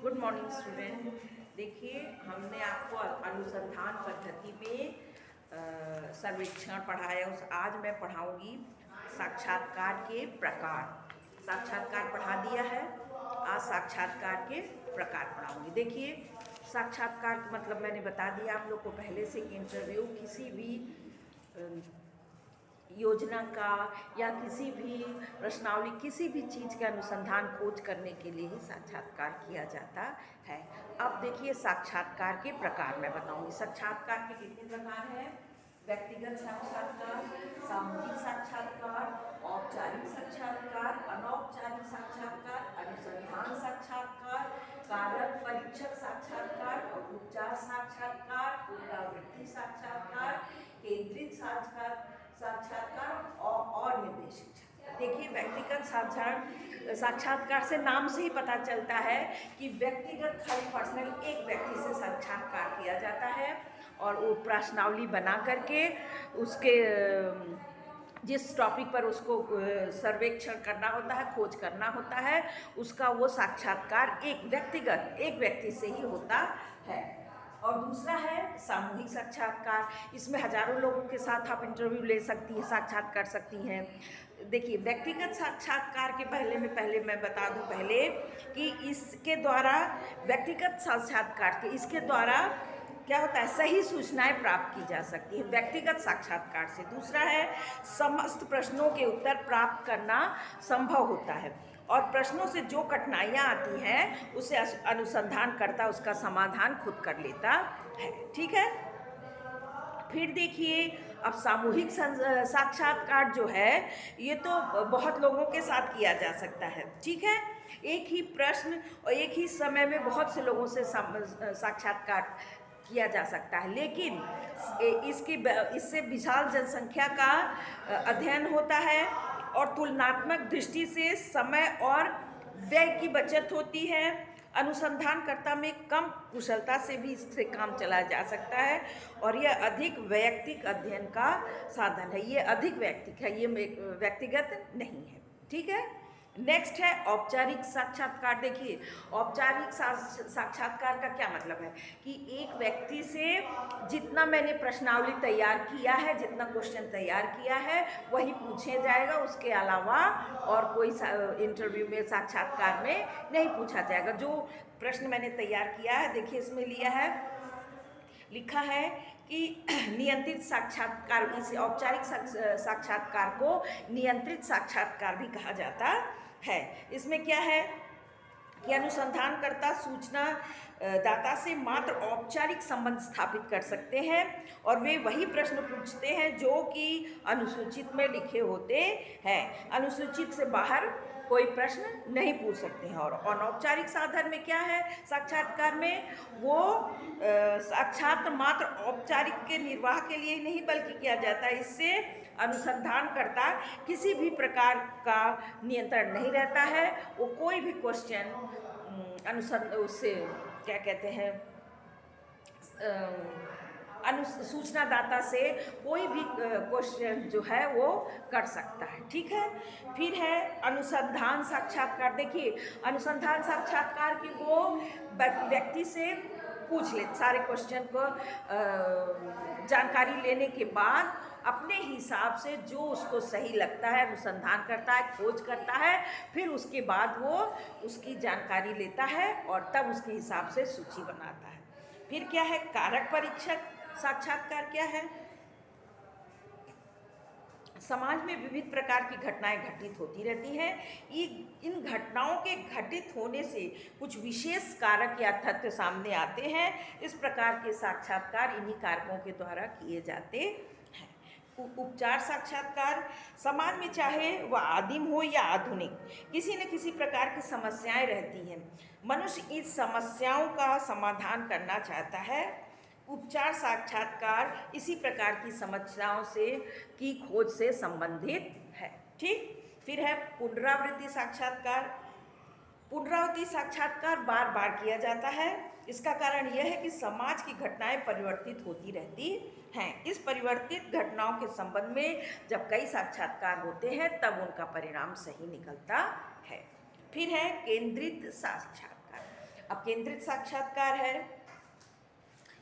Good morning student. देखिए, हमने आपको अनुसंधान पद्धति में सर्वेक्षण पढ़ाया। आज मैं पढ़ाऊंगी साक्षात्कार के प्रकार। साक्षात्कार पढ़ा दिया है, आज साक्षात्कार के प्रकार पढ़ाऊंगी। देखिए, साक्षात्कार का मतलब मैंने बता दिया आप लोग को पहले से कि इंटरव्यू किसी भी योजना का या किसी भी प्रश्नावली, किसी भी चीज़ के अनुसंधान खोज करने के लिए ही साक्षात्कार किया जाता है। अब देखिए, साक्षात्कार के प्रकार मैं बताऊंगी। साक्षात्कार के कितने प्रकार हैं? व्यक्तिगत साक्षात्कार, सामूहिक साक्षात्कार, औपचारिक साक्षात्कार, अनौपचारिक साक्षात्कार, अनुसंधान साक्षात्कार, कारक परीक्षक साक्षात्कार, उपचार साक्षात्कार, पुनरावृत्ति साक्षात्कार, केंद्रित साक्षात्कार और निर्देशित। देखिए, व्यक्तिगत साक्षात्कार से नाम से ही पता चलता है कि व्यक्तिगत खाली पर्सनल एक व्यक्ति से साक्षात्कार किया जाता है और वो प्रश्नावली बना करके उसके जिस टॉपिक पर उसको सर्वेक्षण करना होता है, खोज करना होता है, उसका वो साक्षात्कार एक व्यक्ति से ही होता है। और दूसरा है सामूहिक साक्षात्कार। इसमें हजारों लोगों के साथ आप इंटरव्यू ले सकती हैं, साक्षात कर सकती हैं। देखिए, व्यक्तिगत साक्षात्कार के पहले मैं बता दूं कि इसके द्वारा, व्यक्तिगत साक्षात्कार के इसके द्वारा क्या होता है, सही सूचनाएं प्राप्त की जा सकती है व्यक्तिगत साक्षात्कार से। दूसरा है समस्त प्रश्नों के उत्तर प्राप्त करना संभव होता है और प्रश्नों से जो कठिनाइयाँ आती हैं उसे अनुसंधानकर्ता उसका समाधान खुद कर लेता है। ठीक है। फिर देखिए, अब सामूहिक साक्षात्कार जो है ये तो बहुत लोगों के साथ किया जा सकता है। ठीक है, एक ही प्रश्न और एक ही समय में बहुत से लोगों से साक्षात्कार किया जा सकता है, लेकिन इससे विशाल जनसंख्या का अध्ययन होता है और तुलनात्मक दृष्टि से समय और व्यय की बचत होती है। अनुसंधानकर्ता में कम कुशलता से भी इससे काम चलाया जा सकता है और यह अधिक वैयक्तिक अध्ययन का साधन है। ये अधिक वैयक्तिक है, ये व्यक्तिगत नहीं है। ठीक है। नेक्स्ट है औपचारिक साक्षात्कार। देखिए, औपचारिक साक्षात्कार का क्या मतलब है कि एक व्यक्ति से जितना मैंने प्रश्नावली तैयार किया है, जितना क्वेश्चन तैयार किया है वही पूछा जाएगा, उसके अलावा और कोई इंटरव्यू में, साक्षात्कार में नहीं पूछा जाएगा। जो प्रश्न मैंने तैयार किया है, देखिए इसमें लिखा है कि नियंत्रित साक्षात्कार, इस औपचारिक साक्षात्कार को नियंत्रित साक्षात्कार भी कहा जाता है। इसमें क्या है कि अनुसंधानकर्ता सूचना दाता से मात्र औपचारिक संबंध स्थापित कर सकते हैं और वे वही प्रश्न पूछते हैं जो कि अनुसूचित में लिखे होते हैं। अनुसूचित से बाहर कोई प्रश्न नहीं पूछ सकते हैं। और अनौपचारिक साधन में क्या है, साक्षात्कार में वो साक्षात मात्र औपचारिक के निर्वाह के लिए नहीं बल्कि किया जाता है। इससे अनुसंधानकर्ता किसी भी प्रकार का नियंत्रण नहीं रहता है। वो कोई भी क्वेश्चन उससे क्या कहते हैं, सूचनादाता से कोई भी क्वेश्चन जो है वो कर सकता है। ठीक है। फिर है अनुसंधान साक्षात्कार। देखिए, अनुसंधान साक्षात्कार की वो व्यक्ति से पूछ ले सारे क्वेश्चन को, जानकारी लेने के बाद अपने हिसाब से जो उसको सही लगता है अनुसंधान करता है, खोज करता है, फिर उसके बाद वो उसकी जानकारी लेता है और तब उसके हिसाब से सूची बनाता है। फिर क्या है, कारक परीक्षक साक्षात्कार क्या है? समाज में विविध प्रकार की घटनाएं घटित होती रहती हैं। इन घटनाओं के घटित होने से कुछ विशेष कारक या तथ्य सामने आते हैं। इस प्रकार के साक्षात्कार इन्हीं कारकों के द्वारा किए जाते हैं। उपचार साक्षात्कार, समाज में चाहे वह आदिम हो या आधुनिक, किसी न किसी प्रकार की समस्याएं रहती हैं। मनुष्य इस समस्याओं का समाधान करना चाहता है। उपचार साक्षात्कार इसी प्रकार की समस्याओं की खोज से संबंधित है। ठीक। फिर है पुनरावृत्ति साक्षात्कार। पुनरावृत्ति साक्षात्कार बार बार किया जाता है। इसका कारण यह है कि समाज की घटनाएं परिवर्तित होती रहती हैं। इस परिवर्तित घटनाओं के संबंध में जब कई साक्षात्कार होते हैं तब उनका परिणाम सही निकलता है। फिर है केंद्रित साक्षात्कार। अब केंद्रित साक्षात्कार है।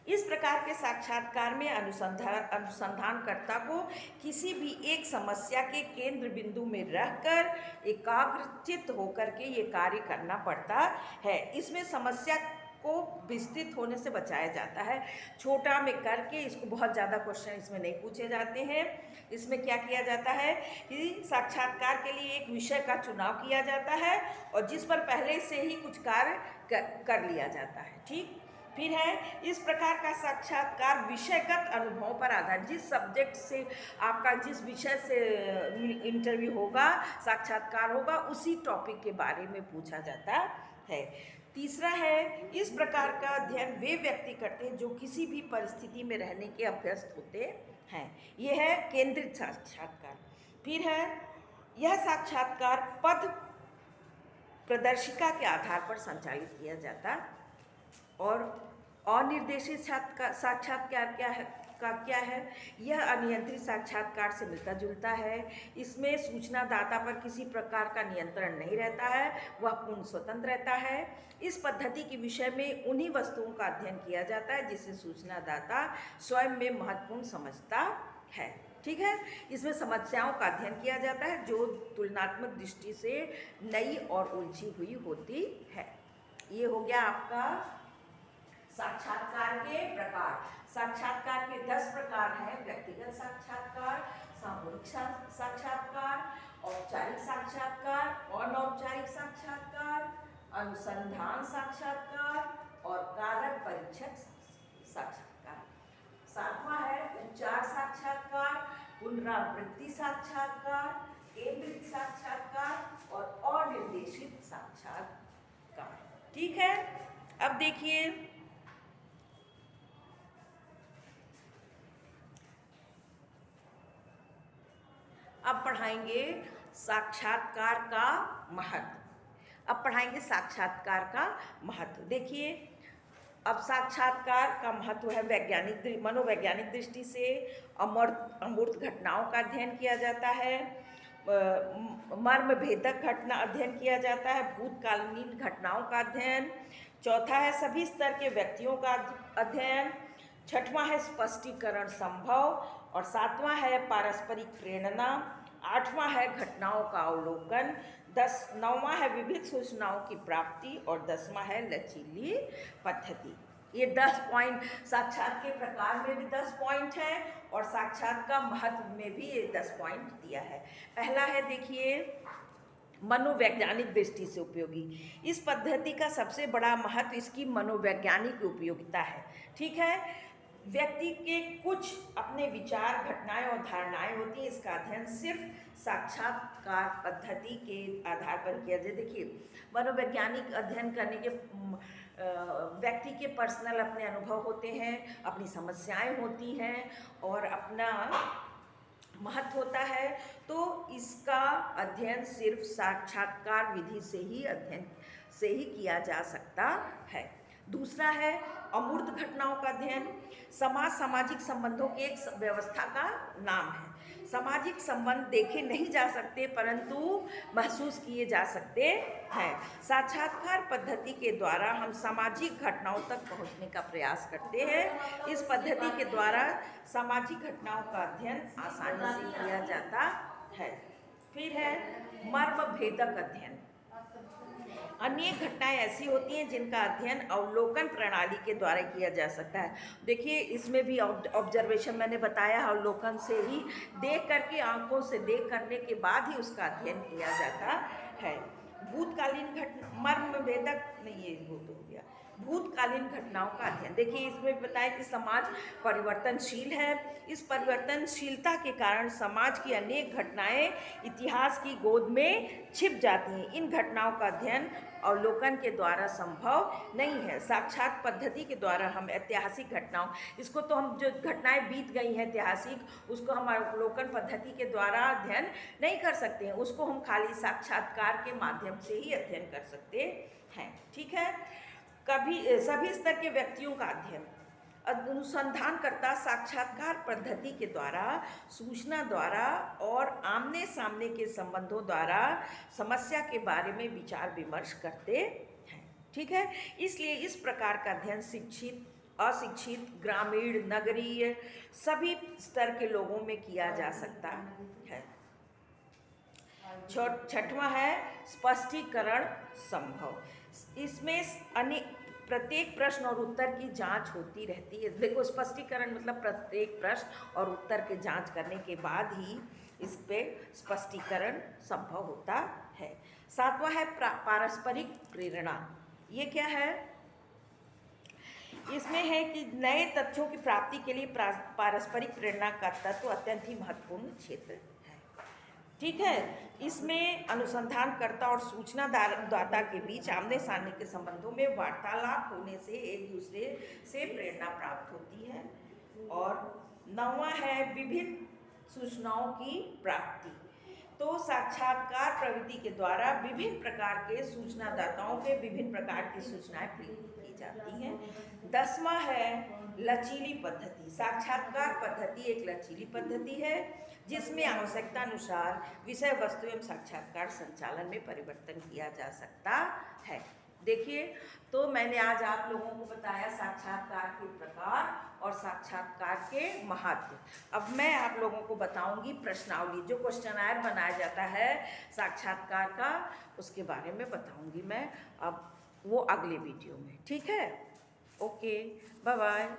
इस प्रकार के साक्षात्कार में अनुसंधानकर्ता को किसी भी एक समस्या के केंद्र बिंदु में रहकर एकाग्रचित्त होकर के ये कार्य करना पड़ता है। इसमें समस्या को विस्तृत होने से बचाया जाता है। छोटा में करके इसको बहुत ज़्यादा क्वेश्चन इसमें नहीं पूछे जाते हैं। इसमें क्या किया जाता है कि साक्षात्कार के लिए एक विषय का चुनाव किया जाता है और जिस पर पहले से ही कुछ कार्य कर लिया जाता है। ठीक, फिर है इस प्रकार का साक्षात्कार विषयगत अनुभवों पर आधारित, जिस सब्जेक्ट से आपका जिस विषय से इंटरव्यू होगा, साक्षात्कार होगा, उसी टॉपिक के बारे में पूछा जाता है। तीसरा है इस प्रकार का अध्ययन वे व्यक्ति करते हैं जो किसी भी परिस्थिति में रहने के अभ्यस्त होते हैं। यह है केंद्रित साक्षात्कार। फिर है यह साक्षात्कार पद प्रदर्शिका के आधार पर संचालित किया जाता और अनिर्देशित साक्षात्कार क्या है? यह अनियंत्रित साक्षात्कार से मिलता जुलता है। इसमें सूचनादाता पर किसी प्रकार का नियंत्रण नहीं रहता है, वह पूर्ण स्वतंत्र रहता है। इस पद्धति के विषय में उन्हीं वस्तुओं का अध्ययन किया जाता है जिसे सूचनादाता स्वयं में महत्वपूर्ण समझता है। ठीक है, इसमें समस्याओं का अध्ययन किया जाता है जो तुलनात्मक दृष्टि से नई और उलझी हुई होती है। ये हो गया आपका साक्षात्कार के प्रकार। साक्षात्कार के 10 प्रकार हैं: व्यक्तिगत साक्षात्कार, सामूहिक साक्षात्कार, औपचारिक साक्षात्कार, अनौपचारिक साक्षात्कार, अनुसंधान साक्षात्कार और कारक परीक्षक साक्षात्कार। 7वां है उपचार साक्षात्कार, पुनरावृत्ति साक्षात्कार, केंद्रित साक्षात्कार और अनिर्देशित साक्षात्कार। ठीक है, अब देखिए अब पढ़ाएंगे साक्षात्कार का महत्व। अब पढ़ाएंगे साक्षात्कार का महत्व। देखिए अब साक्षात्कार का महत्व है वैज्ञानिक मनोवैज्ञानिक दृष्टि से अमूर्त घटनाओं का अध्ययन किया जाता है, मर्म भेदक घटना अध्ययन किया जाता है, भूतकालीन घटनाओं का अध्ययन। चौथा है सभी स्तर के व्यक्तियों का अध्ययन। छठवां है स्पष्टीकरण संभव और 7वां है पारस्परिक प्रेरणा। 8वां है घटनाओं का अवलोकन। 9वां है विविध सूचनाओं की प्राप्ति और 10वां है लचीली पद्धति। ये 10 पॉइंट साक्षात के प्रकार में भी 10 पॉइंट है और साक्षात का महत्व में भी ये 10 पॉइंट दिया है। पहला है देखिए मनोवैज्ञानिक दृष्टि से उपयोगी। इस पद्धति का सबसे बड़ा महत्व इसकी मनोवैज्ञानिक उपयोगिता है। ठीक है, व्यक्ति के कुछ अपने विचार, घटनाएं और धारणाएं होती हैं, इसका अध्ययन सिर्फ साक्षात्कार पद्धति के आधार पर किया जाए। देखिए मनोवैज्ञानिक अध्ययन करने के व्यक्ति के पर्सनल अपने अनुभव होते हैं, अपनी समस्याएं होती हैं और अपना महत्व होता है, तो इसका अध्ययन सिर्फ साक्षात्कार विधि से ही किया जा सकता है। दूसरा है अमूर्त घटनाओं का अध्ययन। सामाजिक संबंधों की एक व्यवस्था का नाम है। सामाजिक संबंध देखे नहीं जा सकते परंतु महसूस किए जा सकते हैं। साक्षात्कार पद्धति के द्वारा हम सामाजिक घटनाओं तक पहुंचने का प्रयास करते हैं। इस पद्धति के द्वारा सामाजिक घटनाओं का अध्ययन आसानी से किया जाता है। फिर है मर्म भेदक अध्ययन। अनेक घटनाएं ऐसी होती हैं जिनका अध्ययन अवलोकन प्रणाली के द्वारा किया जा सकता है। देखिए इसमें भी ऑब्जर्वेशन मैंने बताया, अवलोकन से ही देख करके, आंखों से देख करने के बाद ही उसका अध्ययन किया जाता है। भूतकालीन मर्म भेदक नहीं, ये वो तो हो गया। भूतकालीन घटनाओं का अध्ययन। देखिए इसमें बताया कि समाज परिवर्तनशील है। इस परिवर्तनशीलता के कारण समाज की अनेक घटनाएं इतिहास की गोद में छिप जाती हैं। इन घटनाओं का अध्ययन अवलोकन के द्वारा संभव नहीं है। साक्षात पद्धति के द्वारा हम ऐतिहासिक घटनाओं, इसको तो हम जो घटनाएं बीत गई हैं ऐतिहासिक, उसको हम अवलोकन पद्धति के द्वारा अध्ययन नहीं कर सकते हैं, उसको हम खाली साक्षात्कार के माध्यम से ही अध्ययन कर सकते हैं। ठीक है, सभी स्तर के व्यक्तियों का अध्ययन। अनुसंधानकर्ता साक्षात्कार पद्धति के द्वारा, सूचना द्वारा और आमने सामने के संबंधों द्वारा समस्या के बारे में विचार विमर्श करते हैं। ठीक है। इसलिए इस प्रकार का अध्ययन शिक्षित, अशिक्षित, ग्रामीण, नगरीय सभी स्तर के लोगों में किया जा सकता है। छठवां है स्पष्टीकरण संभव। इसमें प्रत्येक प्रश्न और उत्तर की जांच होती रहती है। देखो, स्पष्टीकरण मतलब प्रत्येक प्रश्न और उत्तर के जांच करने के बाद ही इस पे स्पष्टीकरण संभव होता है। सातवां है पारस्परिक प्रेरणा। ये क्या है? इसमें है कि नए तथ्यों की प्राप्ति के लिए पारस्परिक प्रेरणा का तत्व अत्यंत ही महत्वपूर्ण क्षेत्र है। ठीक है। इसमें अनुसंधानकर्ता और सूचना दाता के बीच आमने सामने के संबंधों में वार्तालाप होने से एक दूसरे से प्रेरणा प्राप्त होती है। और नौवां है विभिन्न सूचनाओं की प्राप्ति। तो साक्षात्कार प्रवृत्ति के द्वारा विभिन्न प्रकार के सूचनादाताओं के विभिन्न प्रकार की सूचनाएं प्राप्त की जाती हैं। 10वां है लचीली पद्धति। साक्षात्कार पद्धति एक लचीली पद्धति है जिसमें आवश्यकता अनुसार विषय वस्तु एवं साक्षात्कार संचालन में परिवर्तन किया जा सकता है। देखिए, तो मैंने आज आप लोगों को बताया साक्षात्कार के प्रकार और साक्षात्कार के महत्व। अब मैं आप लोगों को बताऊंगी प्रश्नावली, जो क्वेश्चनायर बनाया जाता है साक्षात्कार का, उसके बारे में बताऊंगी मैं अब वो अगले वीडियो में। ठीक है, ओके, बाय बाय।